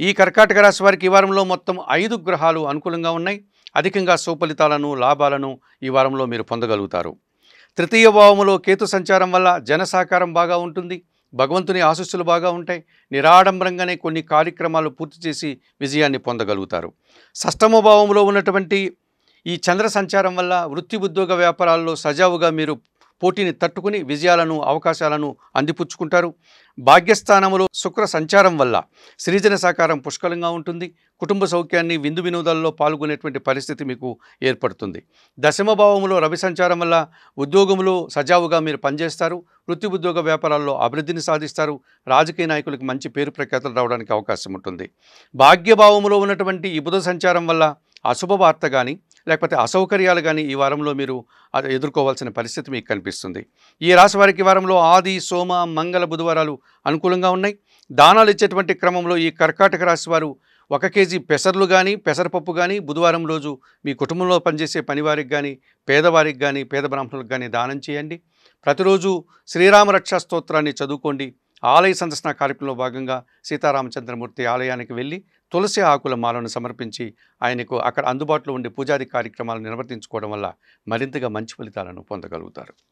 ఈ కర్కాటక రాశి వారికి ఈ వారంలో మొత్తం 5 గ్రహాలు అనుకూలంగా ఉన్నాయి. అధికంగా సుఫలితాలను, లాభాలను ఈ వారంలో మీరు పొందగలుగుతారు. తృతీయ భావములో కేతు సంచారం వల్ల జన సహకారం బాగా ఉంటుంది. భగవంతుని ఆశీస్సులు బాగా ఉంటాయి. నిరాడంబరంగానే కొన్ని కార్యక్రమాలు పూర్తి చేసి విజయాన్ని పొందగలుగుతారు. షష్టమ భావంలో ఉన్నటువంటి ఈ చంద్ర సంచారం వల్ల వృత్తి ఉద్యోగ వ్యాపారాల్లో సజావుగా మీరు పోటీని తట్టుకుని విజయాలను, అవకాశాలను అందిపుచ్చుకుంటారు. భాగ్యస్థానములో శుక్ర సంచారం వల్ల సృజన సహకారం పుష్కలంగా ఉంటుంది. కుటుంబ సౌఖ్యాన్ని, విందు వినోదాల్లో పాల్గొనేటువంటి పరిస్థితి మీకు ఏర్పడుతుంది. దశమ భావములో రవి సంచారం వల్ల ఉద్యోగంలో సజావుగా మీరు పనిచేస్తారు. వృత్తి ఉద్యోగ వ్యాపారాల్లో అభివృద్ధిని సాధిస్తారు. రాజకీయ నాయకులకు మంచి పేరు ప్రఖ్యాతులు రావడానికి అవకాశం ఉంటుంది. భాగ్యభావములో ఉన్నటువంటి ఈ బుధ సంచారం వల్ల అశుభ వార్త కానీ లేకపోతే అసౌకర్యాలు కానీ ఈ వారంలో మీరు ఎదుర్కోవాల్సిన పరిస్థితి మీకు కనిపిస్తుంది. ఈ రాశి వారికి ఈ వారంలో ఆది, సోమ, మంగళ, బుధవారాలు అనుకూలంగా ఉన్నాయి. దానాలు ఇచ్చేటువంటి క్రమంలో ఈ కర్కాటక రాశి వారు 1 కేజీ పెసర్లు కానీ, పెసరపప్పు కానీ బుధవారం రోజు మీ కుటుంబంలో పనిచేసే పనివారికి కానీ, పేదవారికి కానీ, పేద బ్రాహ్మణులకు కానీ దానం చేయండి. ప్రతిరోజు శ్రీరామ రక్షా స్తోత్రాన్ని చదువుకోండి. ఆలయ సందర్శన కార్యక్రమంలో భాగంగా సీతారామచంద్రమూర్తి ఆలయానికి వెళ్ళి తులసి ఆకుల మాలను సమర్పించి ఆయనకు అక్కడ అందుబాటులో ఉండే పూజాది కార్యక్రమాలను నిర్వర్తించుకోవడం వల్ల మరింతగా మంచి ఫలితాలను పొందగలుగుతారు.